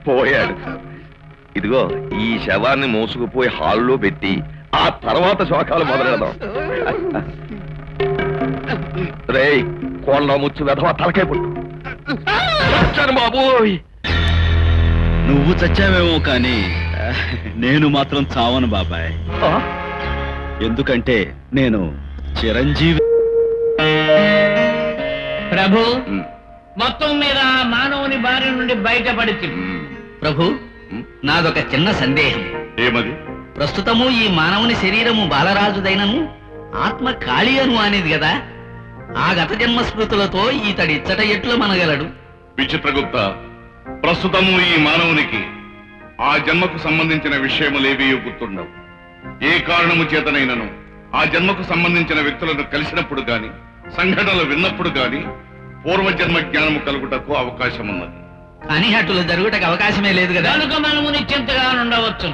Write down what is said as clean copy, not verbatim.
పోయాడు. ఇదిగో ఈ శవాన్ని మోసుకుపోయి హాల్లో పెట్టి ఆ తర్వాత శోకాలు మొదలెడదాం. రేయ్, కోళ్ళ ముచ్చు వెధవా తలకాయ పుట్టు. వచ్చాను బాబోయ్. నువ్వు చచ్చావేమో కానీ నేను మాత్రం చావను బాబాయ్. ఎందుకంటే నేను చిరంజీవి. ప్రభు, మొత్తం మీద మానవుని బారి నుండి బయటపడితే ప్రభు, నాదొక చిన్న సందేహం. ఏమది? ప్రస్తుతము ఈ మానవుని శరీరము బాలరాజుదైనను ఆత్మ ఖాళీయను అనేది కదా. ఆ గత జన్మ స్మృతులతో ఈతడి ఇచ్చట ఎట్లు మనగలడు? విచిత్రగుప్త, ప్రస్తుతము ఈ మానవునికి ఆ జన్మకు సంబంధించిన విషయములేవీ గుర్తుండవు. ఏ కారణము చేతనైనను ఆ జన్మకు సంబంధించిన వ్యక్తులను కలిసినప్పుడు గాని, సంఘటనలు విన్నప్పుడు గాని పూర్వజన్మ జ్ఞానము కలుగుటకు అవకాశం ఉన్నది. కానీ అట్లు జరుగుటకు అవకాశమే లేదు కదా. కనుక మనము నిశ్చింతగా ఉండవచ్చు.